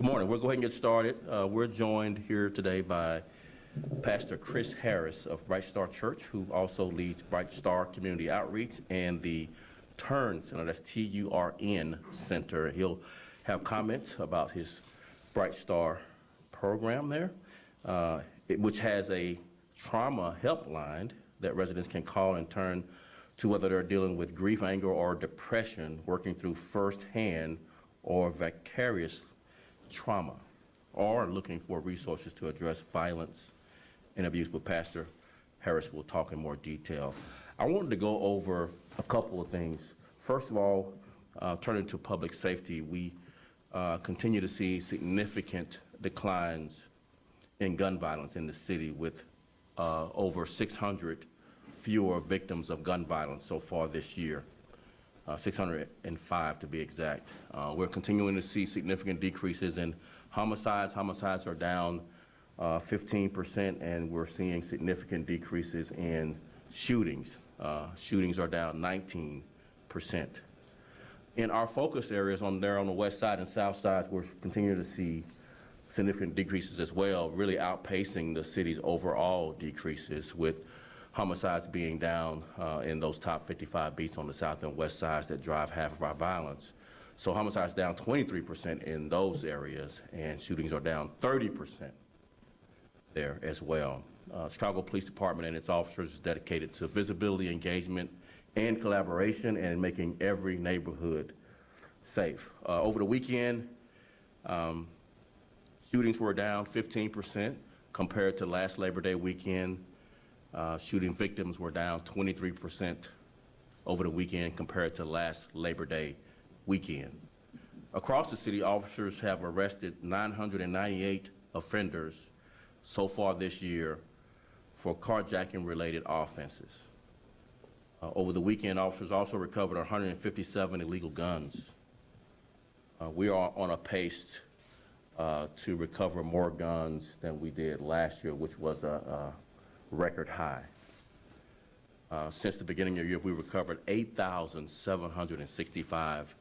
Good morning. We'll go ahead and get started. We're joined here today by Pastor Chris Harris of Bright Star Church, who also leads Bright Star Community Outreach and the Turn Center, that's T-U-R-N Center. He'll have comments about his Bright Star program there, which has a trauma helpline that residents can call and turn to whether they're dealing with grief, anger, or depression, working through firsthand or vicarious trauma, or looking for resources to address violence and abuse. But Pastor Harris will talk in more detail. I wanted to go over a couple of things. First of all, turning to public safety, we continue to see significant declines in gun violence in the city, with over 600 fewer victims of gun violence so far this year. 605 to be exact. We're continuing to see significant decreases in homicides. Homicides are down 15%, and we're seeing significant decreases in shootings. Shootings are down 19%. In our focus areas on the west side and south sides, we're continuing to see significant decreases as well, really outpacing the city's overall decreases, with homicides being down in those top 55 beats on the south and west sides that drive half of our violence. So homicides down 23% in those areas, and shootings are down 30% there as well. Chicago Police Department and its officers is dedicated to visibility, engagement, and collaboration, and making every neighborhood safe. Over the weekend, shootings were down 15% compared to last Labor Day weekend. Shooting victims were down 23% over the weekend compared to last Labor Day weekend. Across the city, officers have arrested 998 offenders so far this year for carjacking-related offenses. Over the weekend, officers also recovered 157 illegal guns. We are on a pace to recover more guns than we did last year, which was a record high. Since the beginning of the year, we recovered 8,765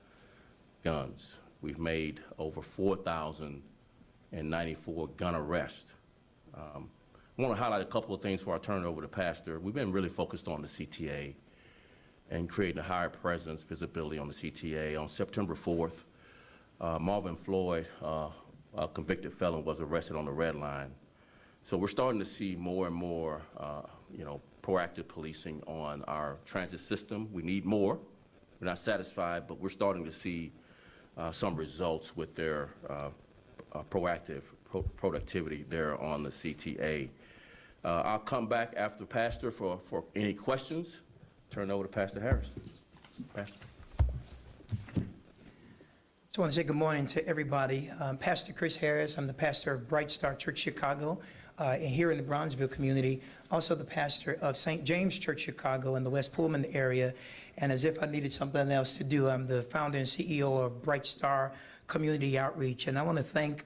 guns. We've made over 4,094 gun arrests. I want to highlight a couple of things before I turn it over to Pastor. We've been really focused on the CTA and creating a higher presence, visibility on the CTA. On September 4th, Marvin Floyd, a convicted felon, was arrested on the Red Line. So we're starting to see more and more, proactive policing on our transit system. We need more. We're not satisfied, but we're starting to see some results with their proactive productivity there on the CTA. I'll come back after Pastor for any questions. Turn it over to Pastor Harris. Pastor. Just want to say good morning to everybody. Pastor Chris Harris. I'm the pastor of Bright Star Church Chicago here in the Brownsville community. Also the pastor of St. James Church Chicago in the West Pullman area. And as if I needed something else to do, I'm the founder and CEO of Bright Star Community Outreach. And I want to thank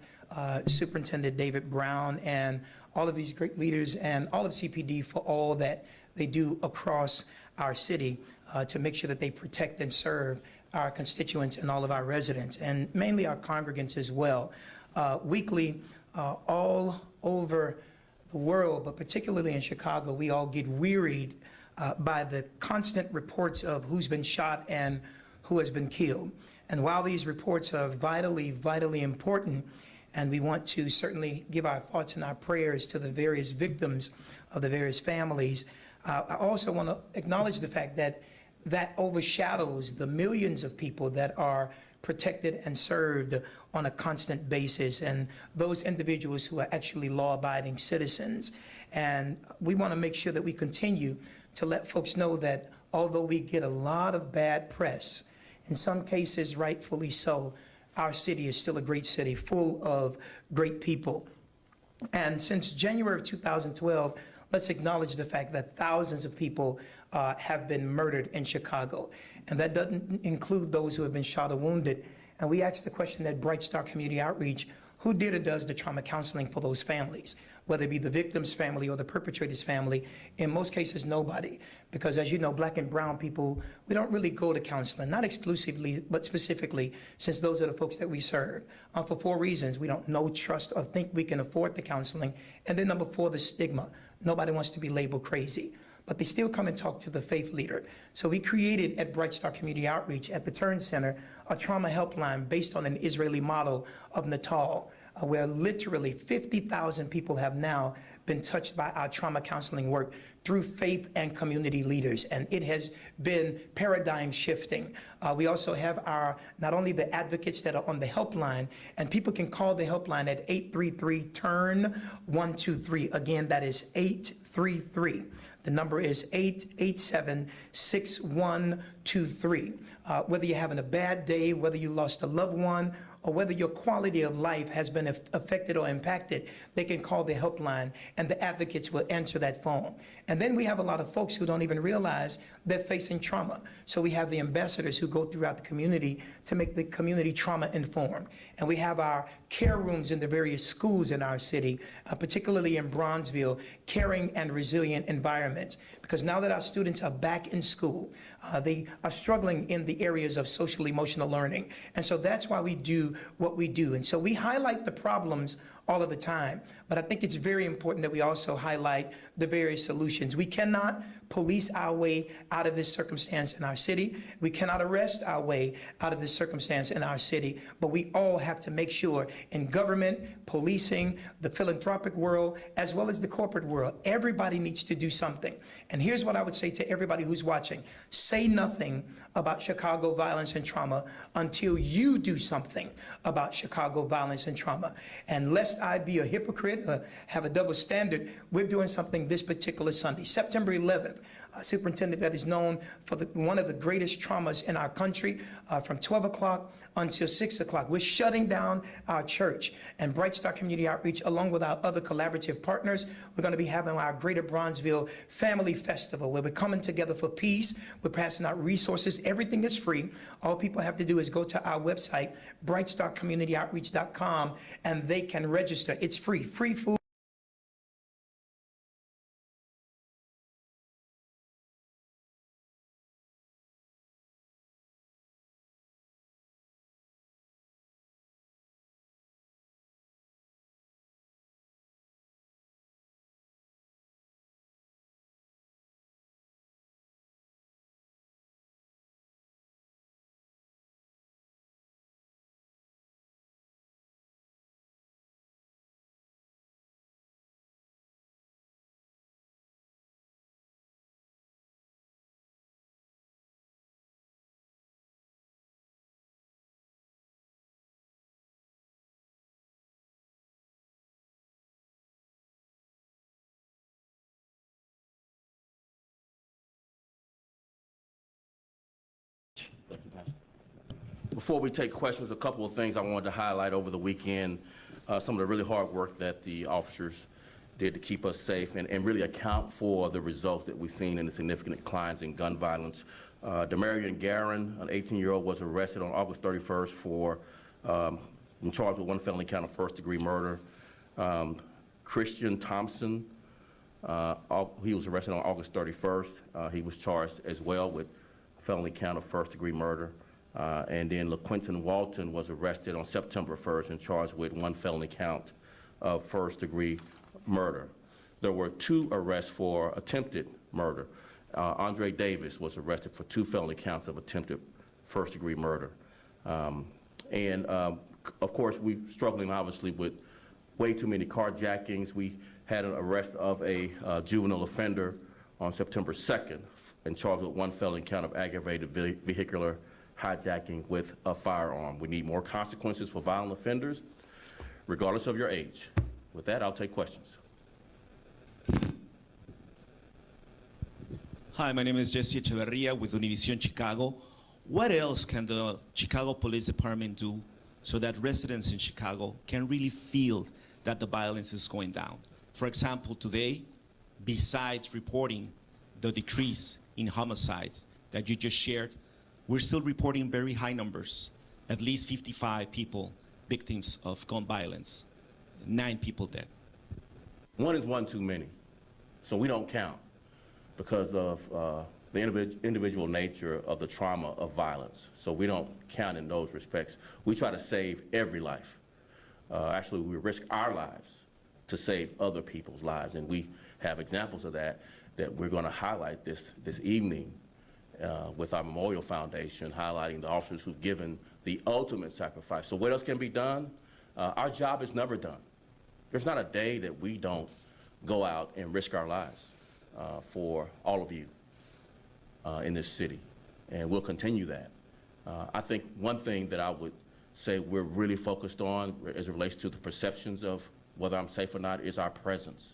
Superintendent David Brown and all of these great leaders and all of CPD for all that they do across our city to make sure that they protect and serve our constituents and all of our residents, and mainly our congregants as well. Weekly, all over the world, but particularly in Chicago, we all get wearied by the constant reports of who's been shot and who has been killed. And while these reports are vitally, vitally important, and we want to certainly give our thoughts and our prayers to the various victims of the various families, I also want to acknowledge the fact that that overshadows the millions of people that are protected and served on a constant basis, and those individuals who are actually law-abiding citizens. And we want to make sure that we continue to let folks know that although we get a lot of bad press, in some cases rightfully so, our city is still a great city full of great people. And since January of 2012, let's acknowledge the fact that thousands of people have been murdered in Chicago. And that doesn't include those who have been shot or wounded. And we asked the question at Bright Star Community Outreach, who did or does the trauma counseling for those families, whether it be the victim's family or the perpetrator's family? In most cases, nobody. Because as you know, black and brown people, we don't really go to counseling, not exclusively, but specifically, since those are the folks that we serve. For 4 reasons: we don't know, trust, or think we can afford the counseling. And then number 4, the stigma. Nobody wants to be labeled crazy, but they still come and talk to the faith leader. So we created at Bright Star Community Outreach at the Turn Center a trauma helpline based on an Israeli model of Natal, where literally 50,000 people have now been touched by our trauma counseling work through faith and community leaders, and it has been paradigm shifting. We also have not only the advocates that are on the helpline, and people can call the helpline at 833-TURN-123. Again, that is 833. The number is 887-6123. Whether you're having a bad day, whether you lost a loved one, or whether your quality of life has been affected or impacted, they can call the helpline and the advocates will answer that phone. And then we have a lot of folks who don't even realize they're facing trauma. So we have the ambassadors who go throughout the community to make the community trauma informed. And we have our care rooms in the various schools in our city, particularly in Bronzeville, caring and resilient environments. Because now that our students are back in school, they are struggling in the areas of social emotional learning. And so that's why we do what we do. And so we highlight the problems all of the time, but I think it's very important that we also highlight the various solutions. We cannot police our way out of this circumstance in our city. We cannot arrest our way out of this circumstance in our city, but we all have to make sure in government, policing, the philanthropic world, as well as the corporate world, everybody needs to do something. And here's what I would say to everybody who's watching: say nothing about Chicago violence and trauma until you do something about Chicago violence and trauma. And lest I be a hypocrite or have a double standard, we're doing something this particular Sunday, September 11th. Superintendent that is known for one of the greatest traumas in our country, from 12 o'clock until 6 o'clock. We're shutting down our church, and Bright Star Community Outreach, along with our other collaborative partners, we're going to be having our Greater Bronzeville Family Festival, where we're coming together for peace. We're passing out resources. Everything is free. All people have to do is go to our website, brightstarcommunityoutreach.com, and they can register. It's free. Free food. Before we take questions, a couple of things I wanted to highlight over the weekend. Some of the really hard work that the officers did to keep us safe and really account for the results that we've seen in the significant declines in gun violence. Demarion Garin, an 18-year-old, was arrested on August 31st for in charge with one felony count of first-degree murder. Christian Thompson, he was arrested on August 31st. He was charged as well with felony count of first-degree murder. And then LaQuinton Walton was arrested on September 1st and charged with one felony count of first-degree murder. There were 2 arrests for attempted murder. Andre Davis was arrested for 2 felony counts of attempted first-degree murder. Of course, we're struggling, obviously, with way too many carjackings. We had an arrest of a juvenile offender on September 2nd and charged with one felony count of aggravated vehicular hijacking with a firearm. We need more consequences for violent offenders, regardless of your age. With that, I'll take questions. Hi, my name is Jesse Echeverria with Univision Chicago. What else can the Chicago Police Department do so that residents in Chicago can really feel that the violence is going down? For example, today, besides reporting the decrease in homicides that you just shared, we're still reporting very high numbers, at least 55 people victims of gun violence. 9 people dead. One is one too many, so we don't count because of the individual nature of the trauma of violence. So we don't count in those respects. We try to save every life. Actually, we risk our lives to save other people's lives, and we have examples of that we're going to highlight this evening with our Memorial Foundation, highlighting the officers who've given the ultimate sacrifice. So what else can be done? Our job is never done. There's not a day that we don't go out and risk our lives for all of you in this city, and we'll continue that. I think one thing that I would say we're really focused on as it relates to the perceptions of whether I'm safe or not is our presence.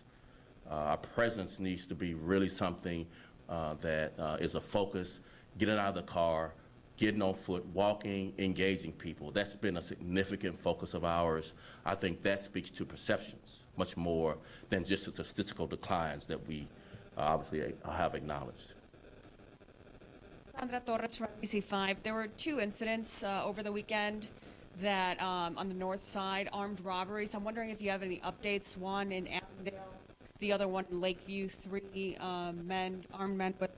Our presence needs to be really something that is a focus, getting out of the car, getting on foot, walking, engaging people. That's been a significant focus of ours. I think that speaks to perceptions much more than just the statistical declines that we obviously have acknowledged. Sandra Torres from ABC5. There were 2 incidents over the weekend that on the north side, armed robberies. I'm wondering if you have any updates. One in Avondale, the other one in Lakeview. 3 armed men, but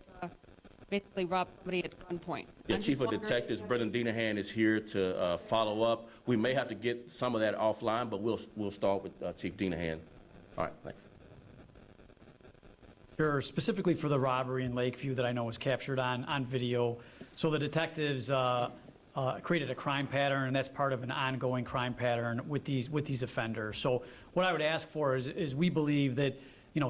basically robbed somebody at gunpoint. Yeah, Chief of Detectives Brendan Dinahan is here to follow up. We may have to get some of that offline, but we'll start with Chief Dinahan. All right, thanks. Sure, specifically for the robbery in Lakeview that I know was captured on video. So the detectives created a crime pattern, and that's part of an ongoing crime pattern with these offenders. So what I would ask for is we believe that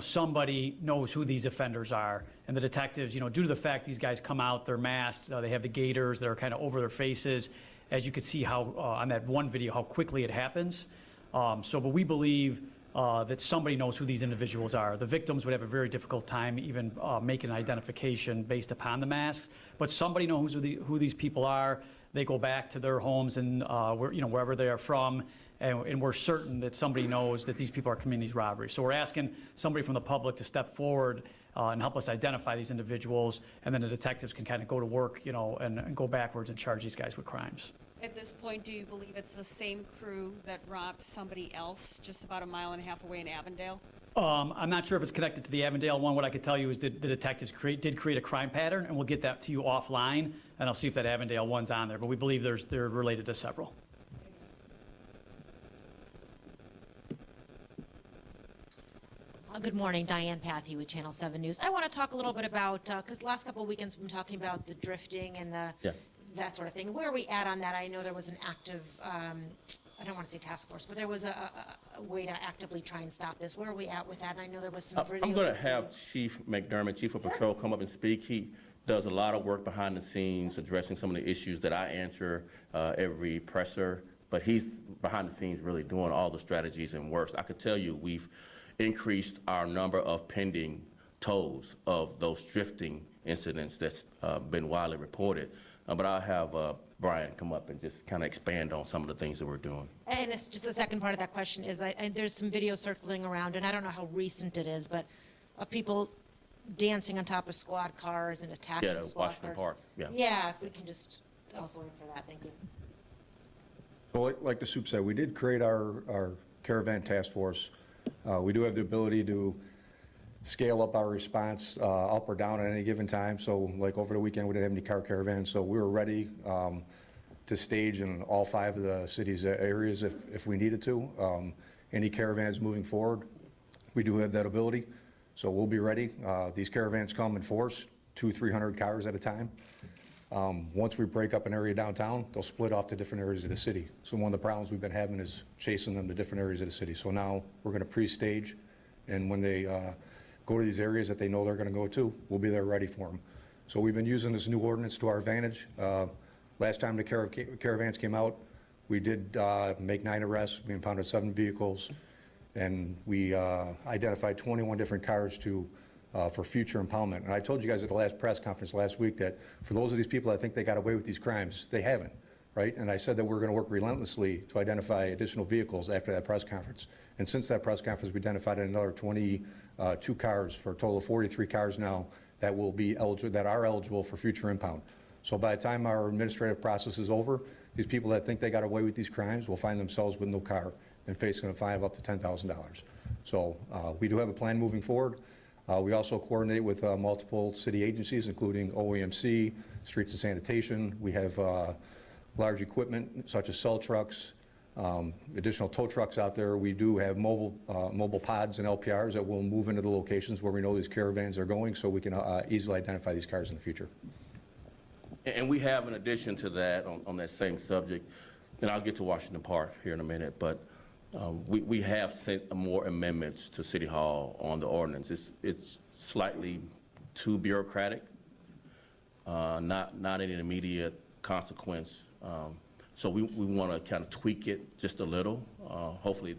somebody knows who these offenders are, and the detectives, due to the fact these guys come out, they're masked, they have the gaiters that are kind of over their faces, as you could see how on that one video how quickly it happens. But we believe that somebody knows who these individuals are. The victims would have a very difficult time even making an identification based upon the masks, but somebody knows who these people are. They go back to their homes and wherever they are from, and we're certain that somebody knows that these people are committing these robberies. So we're asking somebody from the public to step forward and help us identify these individuals, and then the detectives can kind of go to work, and go backwards and charge these guys with crimes. At this point, do you believe it's the same crew that robbed somebody else just about a mile and a half away in Avondale? I'm not sure if it's connected to the Avondale one. What I could tell you is that the detectives did create a crime pattern, and we'll get that to you offline, and I'll see if that Avondale one's on there. But we believe they're related to several. Good morning, Diane Pathy with Channel 7 News. I want to talk a little bit about, because the last couple of weekends we've been talking about the drifting and that sort of thing. Where are we at on that? I know there was an active, I don't want to say task force, but there was a way to actively try and stop this. Where are we at with that? And I know there was some video. I'm going to have Chief McDermott, Chief of Patrol, come up and speak. He does a lot of work behind the scenes addressing some of the issues that I answer every presser, but he's behind the scenes really doing all the strategies and works. I could tell you we've increased our number of pending tows of those drifting incidents that's been widely reported. But I'll have Brian come up and just kind of expand on some of the things that we're doing. And it's just the second part of that question is, there's some video circling around, and I don't know how recent it is, but of people dancing on top of squad cars and attacking squad Washington cars. Park. Yeah, if we can just also answer that, thank you. Well, like the Supt said, we did create our caravan task force. We do have the ability to scale up our response up or down at any given time. So like over the weekend, we didn't have any car caravans, so we were ready to stage in all 5 of the city's areas if we needed to. Any caravans moving forward, we do have that ability, so we'll be ready. These caravans come in force, 200-300 cars at a time. Once we break up an area downtown, they'll split off to different areas of the city. So one of the problems we've been having is chasing them to different areas of the city. So now we're going to pre-stage, and when they go to these areas that they know they're going to go to, we'll be there ready for them. So we've been using this new ordinance to our advantage. Last time the caravans came out, we did make 9 arrests. We impounded 7 vehicles, and we identified 21 different cars for future impoundment. And I told you guys at the last press conference last week that for those of these people that think they got away with these crimes, they haven't, right? And I said that we're going to work relentlessly to identify additional vehicles after that press conference. And since that press conference, we identified another 22 cars for a total of 43 cars now that are eligible for future impound. So by the time our administrative process is over, these people that think they got away with these crimes will find themselves with no car and facing a fine of up to $10,000. So we do have a plan moving forward. We also coordinate with multiple city agencies, including OEMC, Streets and Sanitation. We have large equipment such as cell trucks, additional tow trucks out there. We do have mobile pods and LPRs that will move into the locations where we know these caravans are going, so we can easily identify these cars in the future. And we have, in addition to that, on that same subject, and I'll get to Washington Park here in a minute, but we have sent more amendments to City Hall on the ordinance. It's slightly too bureaucratic, not an immediate consequence. So we want to kind of tweak it just a little. Hopefully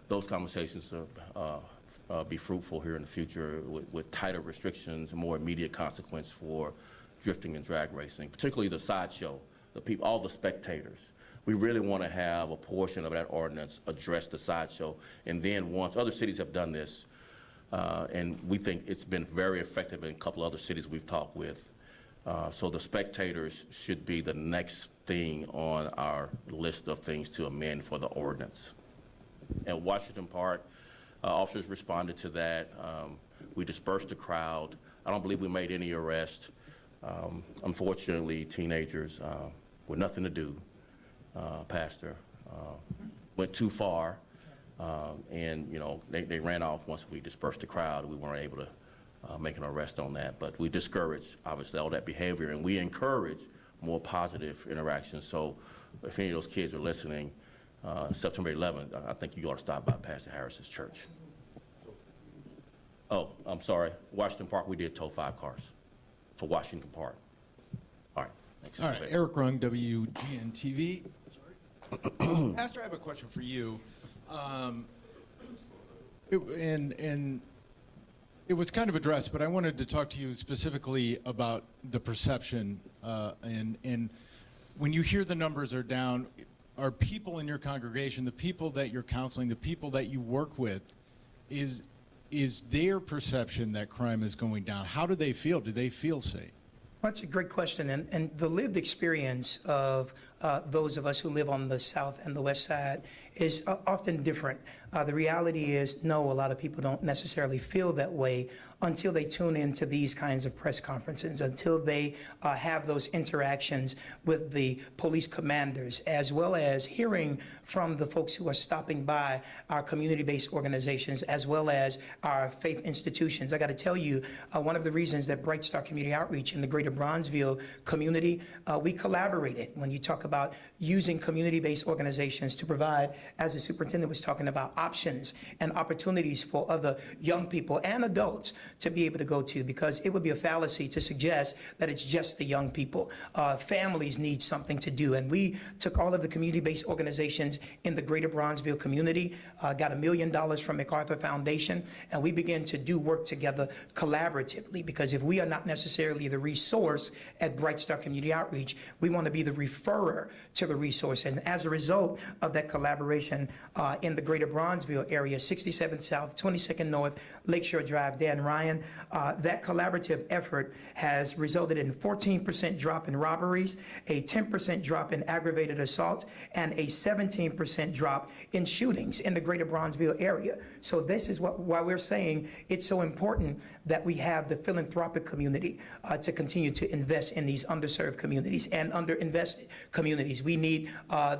those conversations be fruitful here in the future with tighter restrictions and more immediate consequence for drifting and drag racing, particularly the sideshow, the people, all the spectators. We really want to have a portion of that ordinance address the sideshow, and then once other cities have done this, and we think it's been very effective in a couple other cities we've talked with. So the spectators should be the next thing on our list of things to amend for the ordinance. At Washington Park, officers responded to that. We dispersed the crowd. I don't believe we made any arrests. Unfortunately, teenagers with nothing to do, Pastor, went too far, and they ran off once we dispersed the crowd. We weren't able to make an arrest on that, but we discourage, obviously, all that behavior, and we encourage more positive interactions. So if any of those kids are listening, September 11th, I think you ought to stop by Pastor Harris's church. Oh, I'm sorry, Washington Park, we did tow 5 cars for Washington Park. All right, thanks. All right, Eric Rung, WGN-TV. Sorry. Pastor, I have a question for you. It was kind of addressed, but I wanted to talk to you specifically about the perception. And when you hear the numbers are down, are people in your congregation, the people that you're counseling, the people that you work with, is their perception that crime is going down? How do they feel? Do they feel safe? Well, that's a great question, and the lived experience of those of us who live on the south and the west side is often different. The reality is, no, a lot of people don't necessarily feel that way until they tune into these kinds of press conferences, until they have those interactions with the police commanders, as well as hearing from the folks who are stopping by our community-based organizations, as well as our faith institutions. I got to tell you, one of the reasons that Bright Star Community Outreach in the greater Bronzeville community, we collaborated when you talk about using community-based organizations to provide, as the superintendent was talking about, options and opportunities for other young people and adults to be able to go to, because it would be a fallacy to suggest that it's just the young people. Families need something to do, and we took all of the community-based organizations in the greater Bronzeville community, got $1 million from MacArthur Foundation, and we began to do work together collaboratively, because if we are not necessarily the resource at Bright Star Community Outreach, we want to be the referrer to the resource. And as a result of that collaboration in the greater Bronzeville area, 67th South, 22nd North, Lakeshore Drive, Dan Ryan, that collaborative effort has resulted in a 14% drop in robberies, a 10% drop in aggravated assault, and a 17% drop in shootings in the greater Bronzeville area. So this is why we're saying it's so important that we have the philanthropic community to continue to invest in these underserved communities and underinvested communities. We need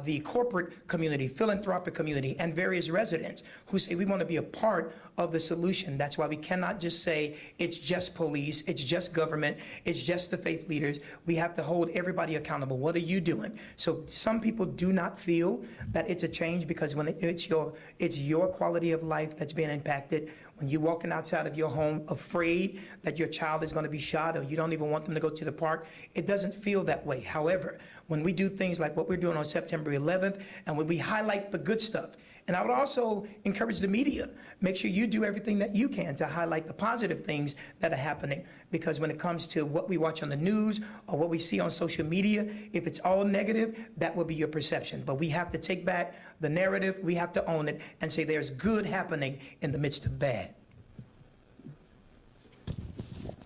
the corporate community, philanthropic community, and various residents who say we want to be a part of the solution. That's why we cannot just say it's just police, it's just government, it's just the faith leaders. We have to hold everybody accountable. What are you doing? So some people do not feel that it's a change, because when it's your quality of life that's being impacted. When you're walking outside of your home afraid that your child is going to be shot, or you don't even want them to go to the park, it doesn't feel that way. However, when we do things like what we're doing on September 11th, and when we highlight the good stuff, and I would also encourage the media, make sure you do everything that you can to highlight the positive things that are happening. Because when it comes to what we watch on the news or what we see on social media, if it's all negative, that will be your perception. But we have to take back the narrative, we have to own it, and say there's good happening in the midst of bad.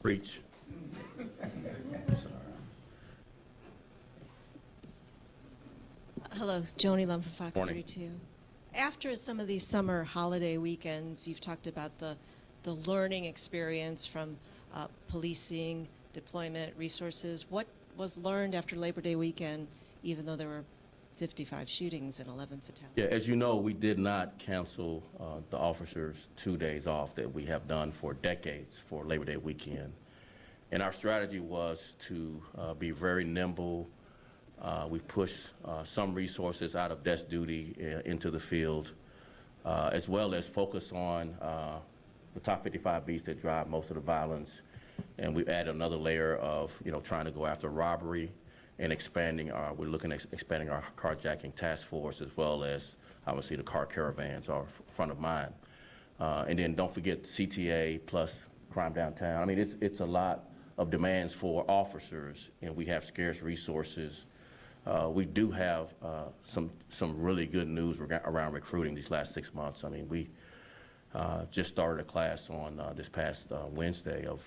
Preach. Hello, Joni Lum from Fox Morning. 32. After some of these summer holiday weekends, you've talked about the learning experience from policing, deployment, resources. What was learned after Labor Day weekend, even though there were 55 shootings and 11 fatalities? Yeah, as you know, we did not cancel the officers' 2 days off that we have done for decades for Labor Day weekend. And our strategy was to be very nimble. We pushed some resources out of desk duty into the field, as well as focus on the top 55 beats that drive most of the violence. And we added another layer of, trying to go after robbery and we're looking at expanding our carjacking task force, as well as obviously the car caravans are front of mind. And then don't forget CTA plus crime downtown. I mean, it's a lot of demands for officers, and we have scarce resources. We do have some really good news around recruiting these last 6 months. I mean, we just started a class on this past Wednesday of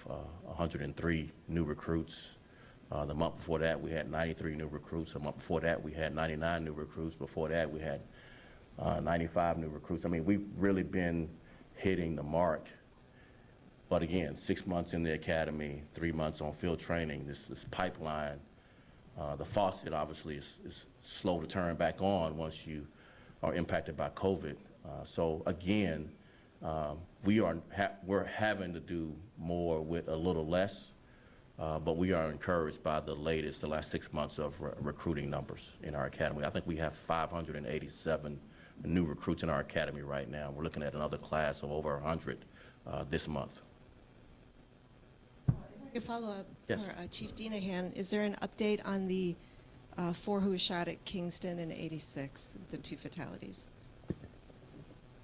103 new recruits. The month before that, we had 93 new recruits. The month before that, we had 99 new recruits. Before that, we had 95 new recruits. I mean, we've really been hitting the mark. But again, 6 months in the academy, 3 months on field training, this pipeline, the faucet obviously is slow to turn back on once you are impacted by COVID. So again, we're having to do more with a little less, but we are encouraged by the last 6 months of recruiting numbers in our academy. I think we have 587 new recruits in our academy right now. We're looking at another class of over 100 this month. A follow-up Yes. for Chief Dinahan. Is there an update on the 4 who was shot at Kingston and 86, the 2 fatalities?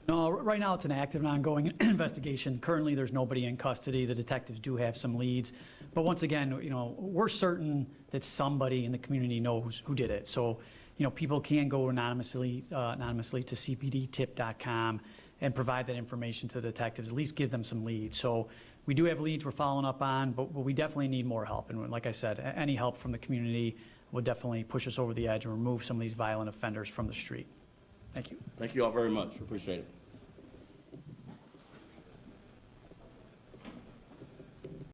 No, right now it's an active and ongoing investigation. Currently, there's nobody in custody. The detectives do have some leads. But once again, we're certain that somebody in the community knows who did it. So, people can go anonymously to cpdtip.com and provide that information to the detectives, at least give them some leads. So we do have leads we're following up on, but we definitely need more help. And like I said, any help from the community would definitely push us over the edge and remove some of these violent offenders from the street. Thank you. Thank you all very much. Appreciate it.